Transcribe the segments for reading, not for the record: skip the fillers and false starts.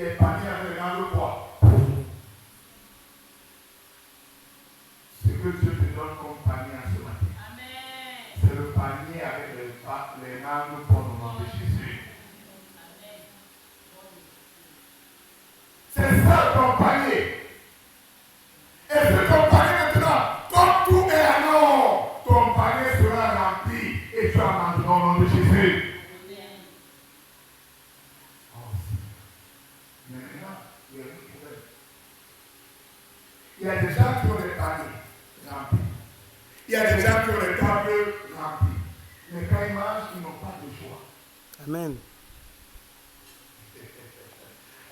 les paniers avec les langues quoi? Ce que Dieu te donne comme panier en ce matin. Amen. C'est le panier avec les langues pour le nom de Jésus. Amen. C'est ça ton panier. Et ce ton panier maintenant, comme tout est à l'or, ton panier sera rempli et tu vas manger au nom de Jésus. Il y a des gens qui ont des paniers remplis. Il y a des gens qui ont des tables remplies. Mais quand ils mangent, ils n'ont pas de joie. Amen.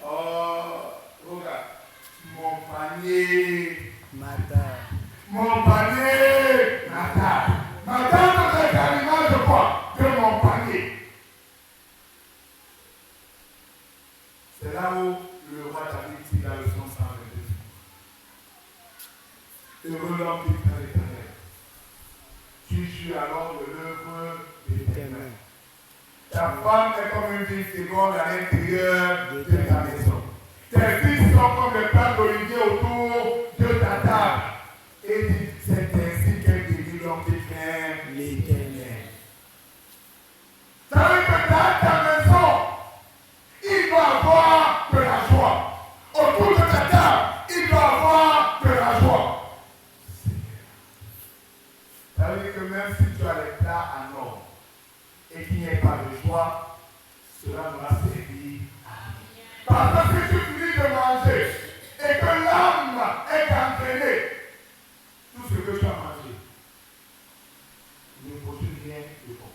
Oh, regarde. Mon panier. Mon panier. Madame, notre animal de quoi? De mon panier. C'est là où le roi David dit la leçon 122. Heureux l'homme qui craint l'Éternel. Tu jouis alors de l'œuvre de tes mains. Ta femme est comme une ville seconde à l'intérieur de ta maison. Tes fils sont comme les plants d'olivier autour de ta table. Et c'est ainsi qu'elle guérit l'homme qui craint l'Éternel. Ça veut dire que dans ta maison, il doit avoir de la joie. Autour de ta table, il doit avoir de la joie. Ça veut dire que même si tu as les plats en or et qu'il n'y ait pas de joie, cela doit servir à rien. Parce que si tu finis de manger et que l'âme est entraînée, tout ce que tu as mangé ne produit rien de bon.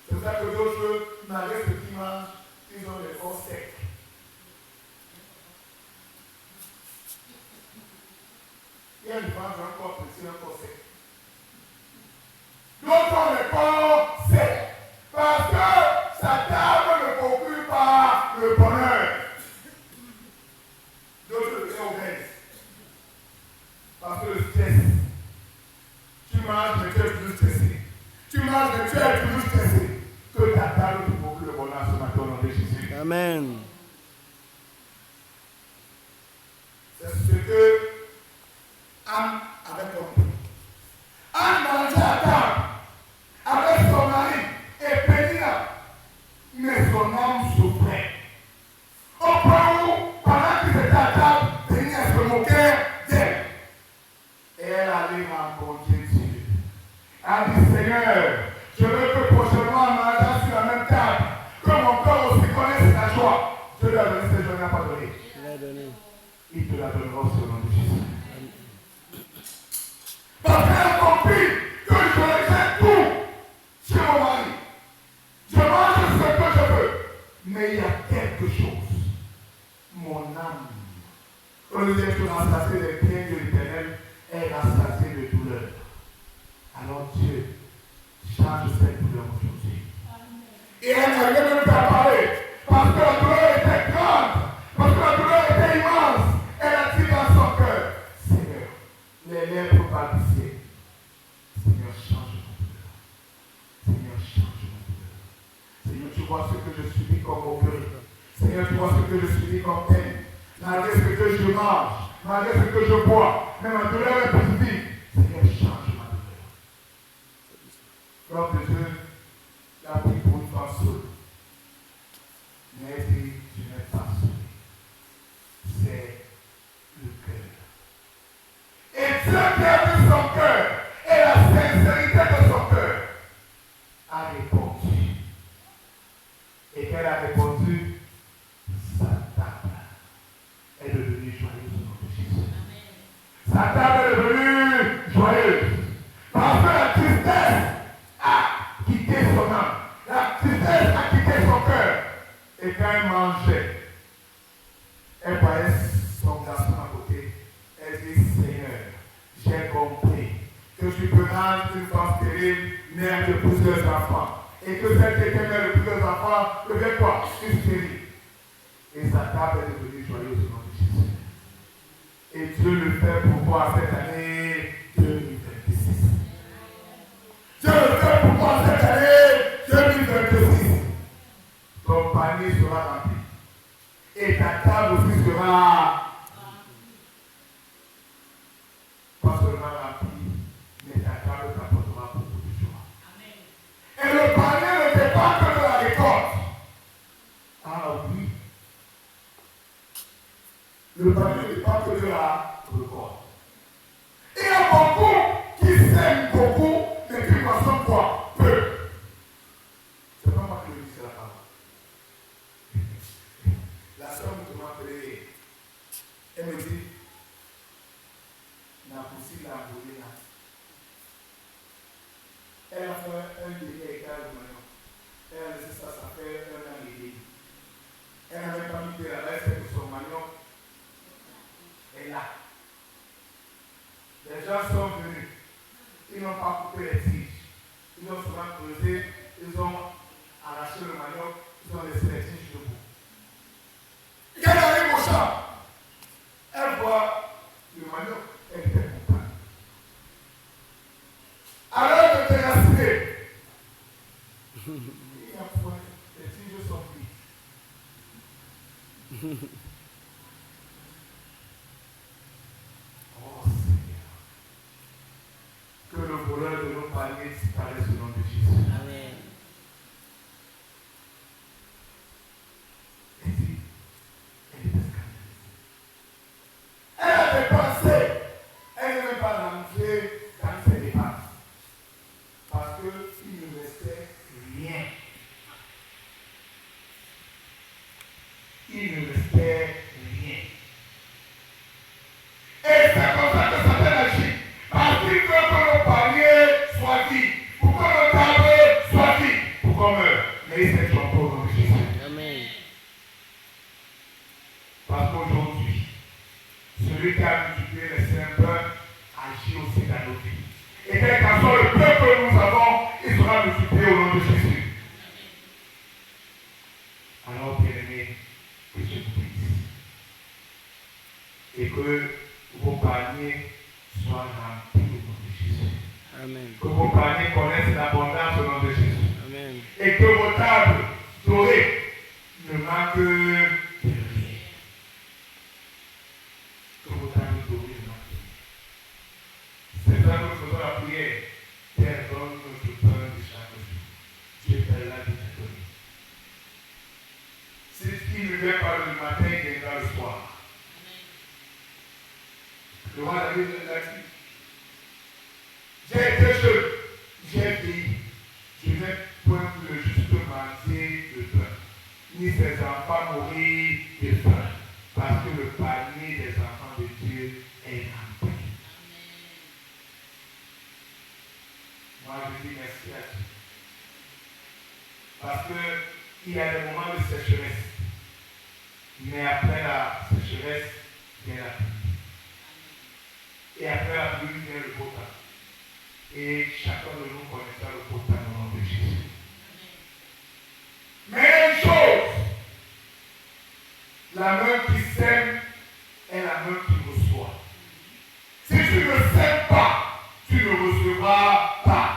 C'est pour ça que d'autres, malgré ce qu'ils mangent, ils ont les corps secs. Il y a une femme qui a un corps petit, un corps sec. D'autres ont les corps secs. Parce que sa table ne procure pas le bonheur. D'autres sont obèses. Parce que le stress. Tu manges, mais tu es toujours stressé. Tu manges, mais tu es toujours stressé. Que ta table te procure le bonheur ce matin au nom de Jésus. Amen. C'est ce que Anne avait compris. Anne mangeait à table avec son mari et Pénina, mais son âme souffrait. Au point où, pendant qu'ils étaient à table, Pénina se moquait d'elle. Et elle allait rencontrer Dieu. Elle a dit, Seigneur, je veux que prochainement, en mangeant sur la même table, que mon corps aussi connaisse la joie. Dieu lui a donné cette joie, il n'a pas donné. Il te la donnera aussi au nom de Jésus. Parce qu'elle a compris que je rejette tout chez mon mari. Je mange ce que je veux. Mais il y a quelque chose. Mon âme, au lieu d'être rassasiée des biens de l'Éternel, est rassasiée de douleur. Alors Dieu change cette douleur aujourd'hui. Et elle n'a rien même pas parlé. Parce que la douleur était grande. Parce que la douleur était immense. Elle a dit dans son cœur, Seigneur, les lèvres balbutiaient. Seigneur, change ma douleur. Seigneur, change ma douleur. Seigneur, tu vois ce que je subis comme orgueil. Seigneur, tu vois ce que je subis comme peine. Malgré ce que je mange, malgré ce que je bois, mais ma douleur est positive. Seigneur, change ma douleur. L'homme de Dieu l'a pris pour une femme seule. Mais elle dit, tu n'es pas seul. C'est le cœur. Et Dieu qui a vu son cœur et la sincérité de son cœur a répondu. Et qu'elle a répondu, sa table est devenue joyeuse au nom de Jésus. Sa table est devenue joyeuse. Parce que la tristesse a quitté son âme. La tristesse a quitté son cœur. Et quand elle mangeait, elle voyait son garçon à côté. Elle dit, Seigneur, j'ai compris que tu peux rendre une femme stérile, mère de plusieurs enfants. Et que celle qui était mère de plusieurs enfants devient quoi? Une stérile. Et sa table est devenue joyeuse au nom de Jésus. Et Dieu le fait pour toi cette année 2026. Dieu le fait pour toi cette année 2026. Ton panier sera rempli. Et ta table aussi sera pas seulement remplie, mais ta table t'apportera beaucoup de joie. Et le panier ne dépend que de la récolte. Ah oui. Le panier ne dépend que de la récolte. Il y a beaucoup qui s'aiment beaucoup, mais qui consomment quoi? Peu. C'est pas moi qui le dis, c'est la parole. La soeur m'a appelé. Elle me dit, n'a possible à voler là. Elle a fait un demi-hectare de manioc. Elle a laissé ça, ça fait un an et demi. Elle n'avait pas mis de la laisse que son manioc est là. Les gens sont venus. Ils n'ont pas coupé les tiges. Ils ont souvent creusé. Ils ont arraché le manioc. Ils ont laissé les tiges debout. Elle arrive au champ. Elle voit le manioc. Elle était coupable. Alors de terrasser. Il y a point. Les tiges sont vides. Oh Seigneur. Que le voleur de nos paniers disparaisse au nom de Jésus. Amen. Elle dit, elle est scandalisée. Elle a dépensé. Elle ne veut pas rentrer dans ses dépenses. Parce qu'il ne restait rien. Il ne restait rien. Et c'est comme ça que Satan agit. Parce qu'il veut que nos paniers soient vides. Pour que nos tables soient vides. Pour qu'on meure. Mais il s'est trompé au nom de Jésus. Amen. Parce qu'aujourd'hui, celui qui a multiplié les simples agit aussi dans nos vies. Et quel qu'en soit le peu que nous avons, il sera multiplié au nom de Jésus. Alors, bien-aimés, que Dieu vous bénisse. Et que vos paniers soient remplis au nom de Jésus. Amen. Que vos paniers connaissent l'abondance au nom de Jésus. Amen. Et que vos tables dorées ne manquent de rien. Que vos tables dorées ne manquent de rien. C'est ça que nous faisons la prière. Père, donne notre pain de chaque jour. Dieu est là de te donner. C'est ce qui ne vient pas le matin, il viendra le soir. Le roi David l'a dit. J'ai été jeune, j'ai vieilli. Je n'ai point pu le juste manger de pain, ni ses enfants mourir de faim, parce que le panier des enfants de Dieu est rempli. Moi, je dis merci à Dieu. Parce qu'il y a des moments de sécheresse. Mais après la sécheresse, vient la pluie. Et après la pluie, vient le beau temps. Et chacun de nous connaîtra le beau temps au nom de Jésus. Mais une chose, la main qui sème est la main qui reçoit. Si tu ne sèmes pas, tu ne recevras pas.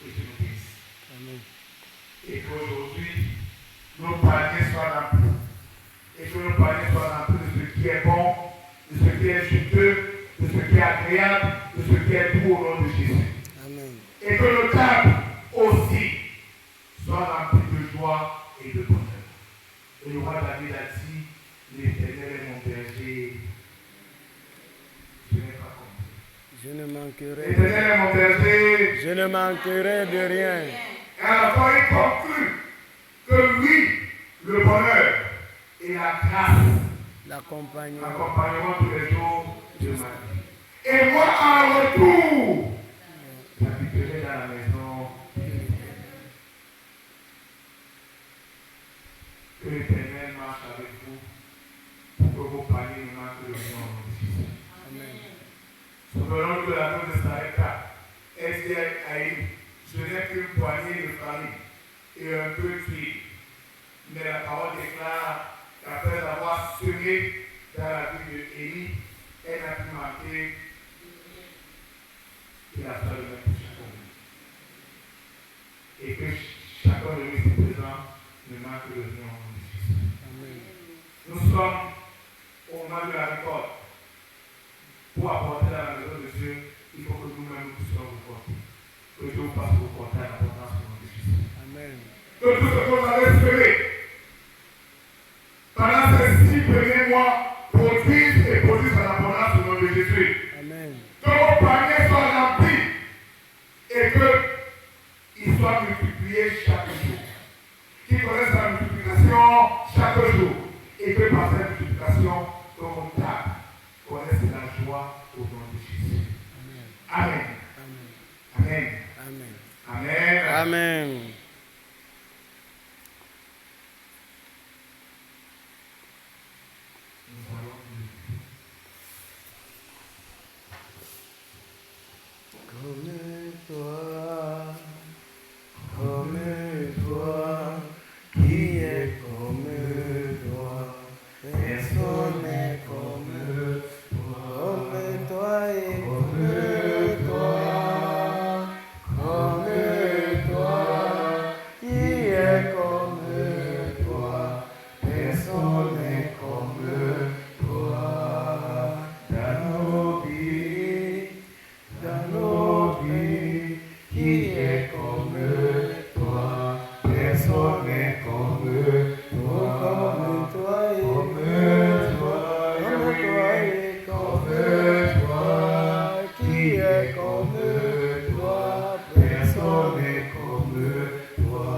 Que Dieu nous bénisse. Amen. Et qu'aujourd'hui, nos paniers soient remplis. Et que nos paniers soient remplis de ce qui est bon, de ce qui est juteux, de ce qui est agréable, de ce qui est doux au nom de Jésus. Amen. Et que nos tables aussi soient remplies de joie et de bonheur. Et le roi David a dit, l'Éternel est mon berger. Je n'ai pas compris. Je ne manquerai, L'Éternel est mon berger. je ne manquerai de rien. Et à la fois, il conclut que lui, le bonheur et la grâce L'accompagnement. m'accompagneront tous les jours de ma vie. Et moi, en retour, j'habiterai dans la maison de l'Éternel. Que l'Éternel marche avec vous pour que vos paniers ne manquent de rien au nom de Jésus. Amen. Souvenons que la note de Sareka, elle dit à Élie, je n'ai qu'une poignée de farine et un peu d'huile. Mais la parole déclare qu'après avoir semé dans la vie d'Élie, elle n'a pu manquer que la seule main pour chacun de nous. Et que chacun de nous ici présent ne manque de rien au nom de Jésus. Amen. pour apporter dans la maison de Dieu, il faut que nous-mêmes nous puissions vous porter. Que Dieu vous fasse vous porter à l'abondance au nom de Jésus. Amen. Que tout ce qu'on avait espéré pendant ces 6 premiers mois produisent et produisent en abondance au nom de Jésus. Amen. Que vos paniers soient remplis et qu'ils soient multipliés chaque jour. Qu'ils connaissent la multiplication chaque jour et que par cette multiplication, que vos tables connaissent la joie au nom de Jésus. Amen. Amen. Amen. Amen. Amen. Nous allons Comme toi, qui est comme toi, personne n'est comme toi. Comme toi et comme toi, qui est comme toi, personne n'est comme toi. Dans nos vies, qui est comme toi, personne n'est comme toi. Comme toi et comme toi, qui est comme toi, personne n'est comme toi.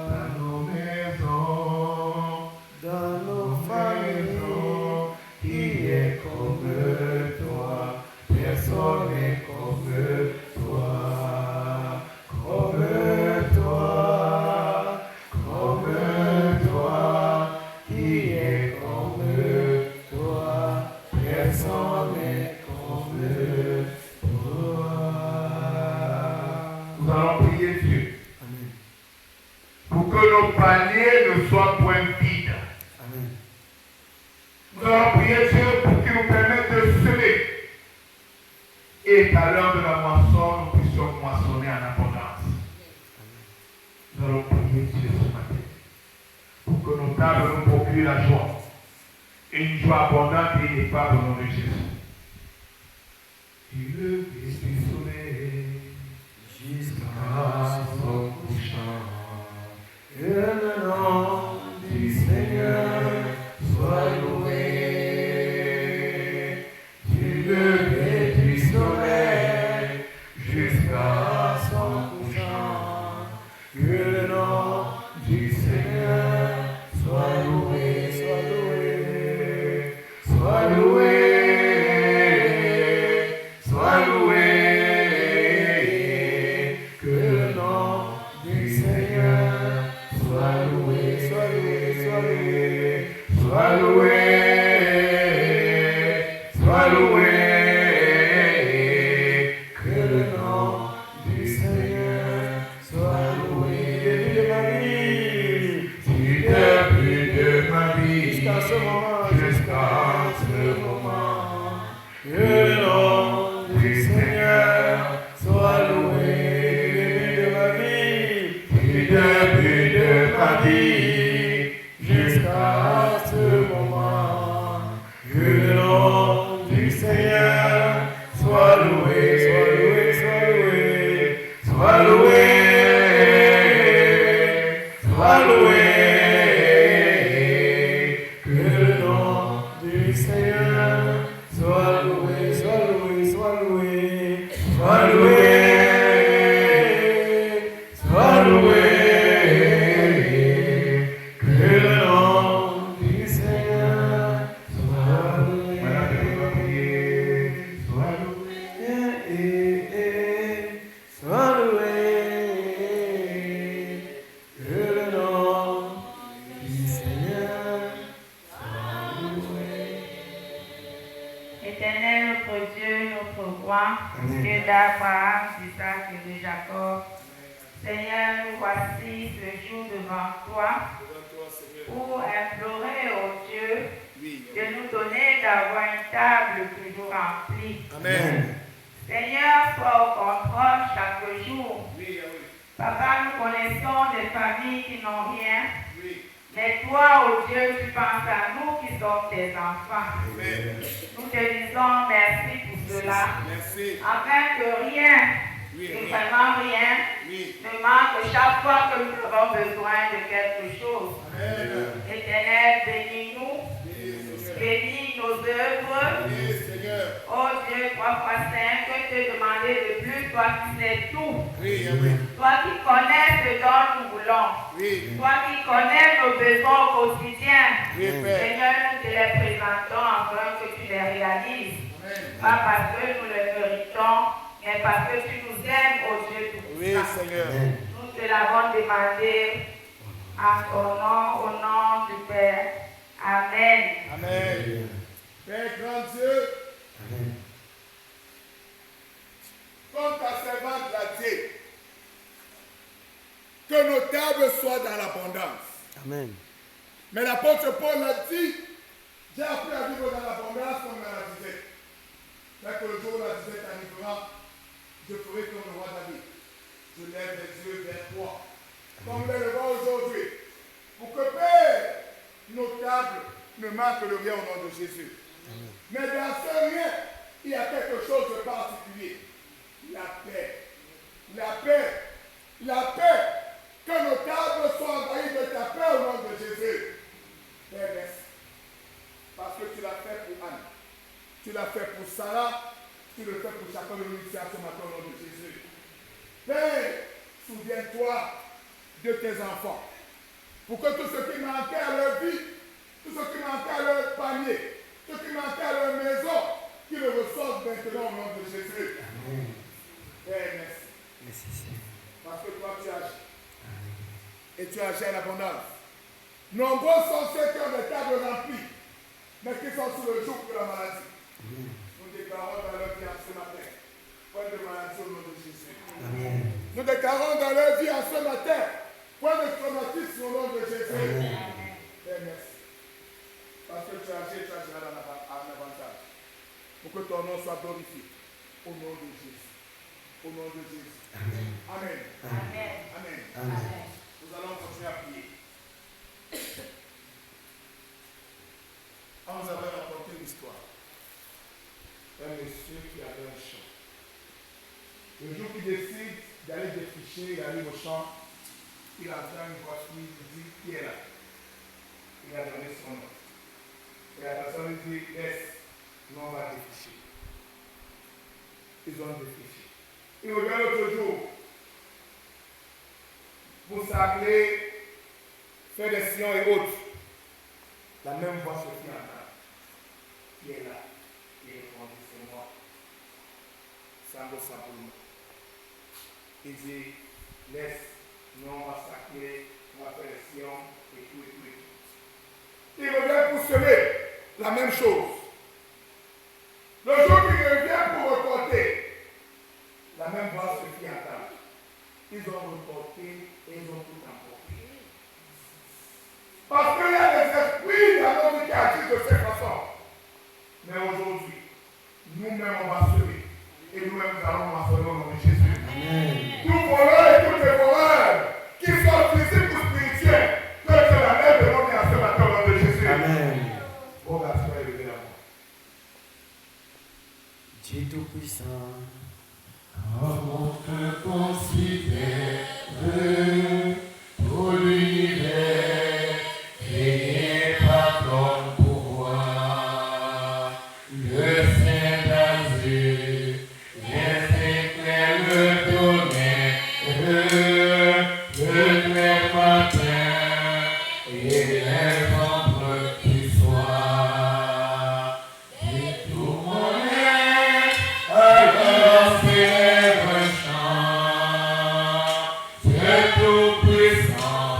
Dans nos maisons, dans nos familles, qui est comme toi, personne n'est comme toi. Comme toi, qui est comme toi, personne n'est comme toi. Nous allons prier Dieu pour que nos paniers ne soient point vides. Amen. Nous allons prier Dieu pour qu'il nous permette de semer. Et qu'à l'heure de la moisson, nous puissions moissonner en abondance. Nous allons prier Dieu ce matin pour que nos tables nous procurent la joie. Et une joie abondante et ineffable au nom de Jésus. Du lever du soleil jusqu'à son couchant. Que le nom du Seigneur soit loué. Du lever du soleil jusqu'à son couchant. Que le nom du Seigneur soit loué, soit loué, soit loué, soit loué. Que le nom du Seigneur soit loué, soit loué, soit loué, soit loué, soit loué. Que le nom du Seigneur soit loué. Début de ma vie, jusqu'à ce moment, que le nom du Seigneur soit loué. Du début de ma vie, jusqu'à ce moment, que le nom du Seigneur soit loué, soit loué, soit loué, soit loué, soit loué. Que le nom du Seigneur soit loué, soit loué, soit loué, soit loué, soit loué. Que le nom du Seigneur soit loué. Soit loué. Soit loué. Que le nom du Seigneur soit loué. Éternel, notre Dieu, notre roi, Dieu d'Abraham, d'Isaac et de Jacob, Seigneur, nous voici ce jour devant toi pour implorer au Dieu de nous donner d'avoir une table toujours remplie. Amen. Seigneur, sois au contrôle chaque jour. Papa, nous connaissons des familles qui n'ont rien. Mais toi, oh Dieu, tu penses à nous qui sommes sommes tes enfants. Amen. Nous te disons merci pour cela. Merci. Afin que rien, et vraiment rien, ne manque chaque fois que nous avons besoin de quelque chose. Amen. Éternel, bénis-nous, bénis nos œuvres. Oui, Seigneur. Oh Dieu, 3 fois 5, que te demander de plus, toi qui sais tout. Oui, oui. Toi qui connais ce dont nous voulons. Oui. Toi qui connais nos besoins au quotidien. Oui, Père. Seigneur, nous te les présentons afin que tu les réalises. Amen. Pas parce que nous le méritons, mais parce que tu nous aimes, oh Dieu tout-puissant. Oui, Seigneur. Nous te l'avons demandé en ton nom, au nom du Père. Amen. Amen. Père grand Dieu, comme ta servante l'a dit, que nos tables soient dans l'abondance. Amen. Mais l'apôtre Paul l'a dit, j'ai appris à vivre dans l'abondance comme elle la disait. Dès que le jour où la disette arrivera, je ferai comme le roi David. Je lève les yeux vers toi, comme le levant aujourd'hui, pour que Père, nos tables ne manquent de rien au nom de Jésus. Amen. Mais dans ce rien, il y a quelque chose de particulier. La paix. La paix. La paix. Que nos tables soient envahies de ta paix au nom de Jésus. Père, merci. Parce que tu l'as fait pour Anne. Tu l'as fait pour Sarah. Tu le fais pour chacun de nous ici à ce matin au nom de Jésus. Père, souviens-toi de tes enfants. Pour que tout ce qui manquait à leur vie, tout ce qui manquait à leur panier, tout ce qui manquait à leur maison, qu'ils le reçoivent maintenant au nom de Jésus. Amen. Père, merci. Merci, Seigneur. Parce que toi, tu agis. Et tu agis en abondance. Nombreux sont ceux qui ont des tables remplies, mais qui sont sous le joug de la maladie. Amen. Nous déclarons dans leur vie en ce matin, point de maladie au nom de Jésus. Amen. Nous déclarons dans leur vie en ce matin, point de traumatisme au nom de Jésus. Amen. Père, merci. Parce que tu agis en avantage. Pour que ton nom soit glorifié. Au nom de Jésus. Au nom de Jésus. Amen. Amen. Amen. Amen. Amen. Nous allons continuer à prier. On nous avait rapporté l'histoire d'un monsieur qui avait un champ. Le jour qu'il décide d'aller défricher, il arrive au champ, il entend une voix qui lui dit qui est là. Il a donné son nom. Et la personne lui dit laisse, nous on va défricher. Ils ont défriché. Il revient l'autre jour pour s'appeler, faire des sillons et autres. La même voix se fit entendre. Qui est là? Il répondit, c'est moi. Sango Saboulou. Il dit, laisse, nous on va s'appeler, on va faire des sillons et tout et tout et tout. Il revient pour semer, la même chose. Le jour qu'il revient pour reporter, la même voix se fit entendre. Ils ont reporté et ils ont tout emporté. Parce qu'il y a des esprits dans notre vie qui agissent de cette façon. Mais aujourd'hui, nous-mêmes on va semer. Et nous-mêmes nous allons mentionner au nom de Jésus. Amen. Tout voleur et tous les voleurs qui sont physiques ou spirituels, que Dieu la lève de l'homme et à ce matin au nom de Jésus. Amen. Oh, la foi est levée là-bas. Dieu Tout-Puissant. Comment te considère pour l'univers, créé par ton pouvoir, le Saint d'azur, les éclairs le domaine, le clair matin et les ombres du soir. Et tout mon être, alors s'élève un chant, c'est tout puissant,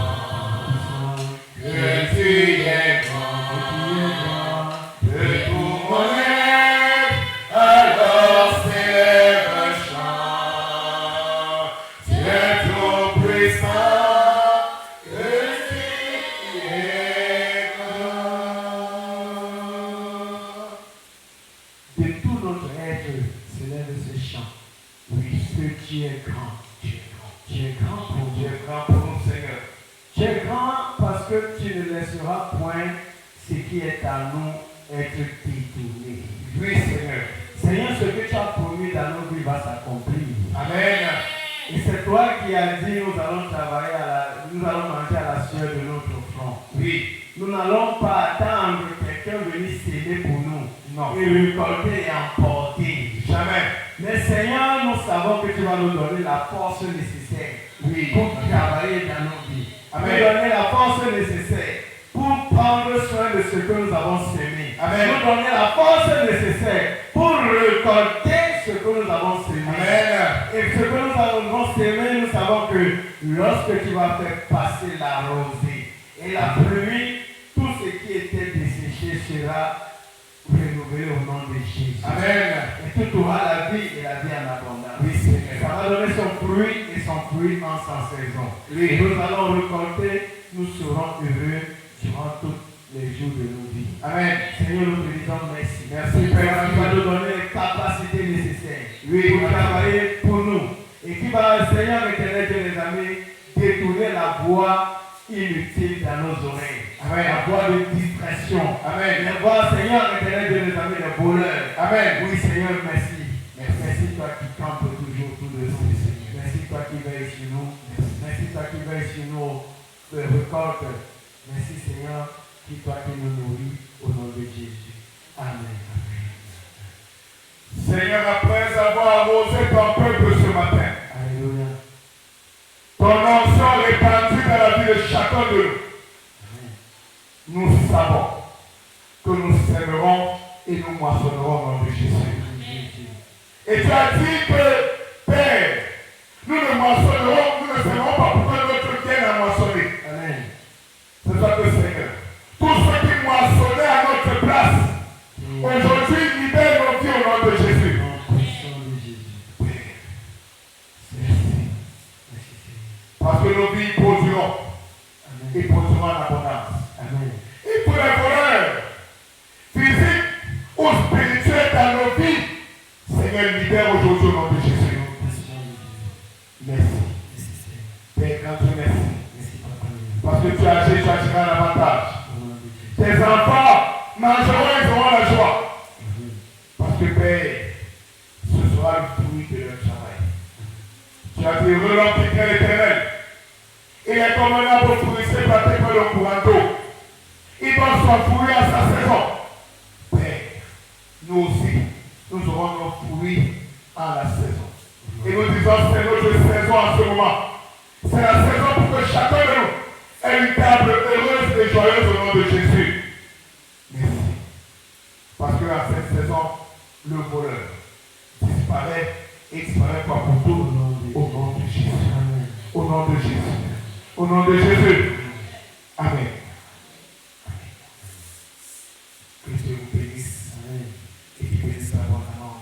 que tu es grand, que tout mon être, alors s'élève un chant, c'est tout puissant, que tu es grand. De tout notre être s'élève ce chant. Oui, que tu es grand. Tu es grand. Tu es grand pour Tu Dieu. es grand pour nous, Seigneur. Tu es grand parce que tu ne laisseras point ce qui est à nous être détourné. Oui, Seigneur. Seigneur, ce que tu as promis dans nos vies va s'accomplir. Amen. Et c'est toi qui as dit nous allons travailler nous allons manger à la sueur de notre front. Oui. Nous n'allons pas attendre quelqu'un venir s'aider pour nous. Non. Et récolter et emporter. Jamais. Mais Seigneur, nous savons que tu vas nous donner la force nécessaire pour travailler dans nos vies. Amen. Nous donner la force nécessaire pour prendre soin de ce que nous avons semé. Amen. Nous donner la force nécessaire pour récolter ce que nous avons semé. Amen. Et ce que nous avons semé, nous savons que lorsque tu vas faire passer la rosée et la pluie, tout ce qui était desséché sera renouvelé au nom de Jésus. Amen. Et tout aura la vie et la vie en abondance. Oui, Seigneur. Ça va donner son fruit et son fruit en sa saison. Oui. Et nous allons récolter, nous serons heureux durant tous les jours de nos vies. Amen. Seigneur, nous te disons merci. Merci, Père. Tu vas nous donner les capacités nécessaires Oui, pour travailler pour nous. Et qui va, Seigneur éternel, Dieu les amis, détourner la voie inutile dans nos oreilles. Amen. La voie de distraction. Amen. La voie, Seigneur éternel, Dieu les amis, de bonheur. Amen. Oui, Seigneur, merci. Merci. Merci toi qui campes toujours tout de Merci, suite. Seigneur. Merci toi qui veilles sur nous. Merci toi qui veilles sur nos récoltes. Merci Seigneur, qui toi qui nous nourris au nom de Jésus. Amen. Seigneur, après avoir arrosé ton peuple ce matin, Alléluia. ton onction répandue dans la vie de chacun de nous, nous savons que nous sèmerons et nous moissonnerons au nom de Jésus. Et tu as dit que, Père, nous ne moissonnerons, nous ne sèmerons pas pour que notre terre a moissonné. Amen. C'est ça que Seigneur. Tous ceux qui moissonnaient à notre place, aujourd'hui libère nos vies au nom de Jésus. Au nom de Jésus. Père, Merci. Merci Seigneur. parce que nos vies produiront et Amen. produiront en abondance. Amen. Et pour les voleurs physiques ou spirituels dans nos vies, Seigneur, libère aujourd'hui au nom de Jésus. Merci. Merci Seigneur. Père, quand tu merci. Merci Papa. Parce que tu as agi, tu as tiré un avantage. Au nom de Jésus. Tes enfants mangeront, ils auront la joie. Amen. Parce que Père, ce sera le fruit de leur travail. Tu as dit, relance l'éternel. Il est convenable pour fruit planté par le courant d'eau. Il doit s'enfouir à sa saison. Père, nous aussi, nous aurons nos fruits à la saison. Et nous disons, c'est notre saison en ce moment. C'est la saison pour que chacun de nous ait une table heureuse et joyeuse au nom de Jésus. Merci. Parce que à cette saison, le voleur disparaît et disparaît pas pour tout au nom de Jésus. Amen. Au nom de Jésus. Au nom de Jésus. Amen. Que Dieu vous bénisse Amen. et qu'il bénisse abondamment.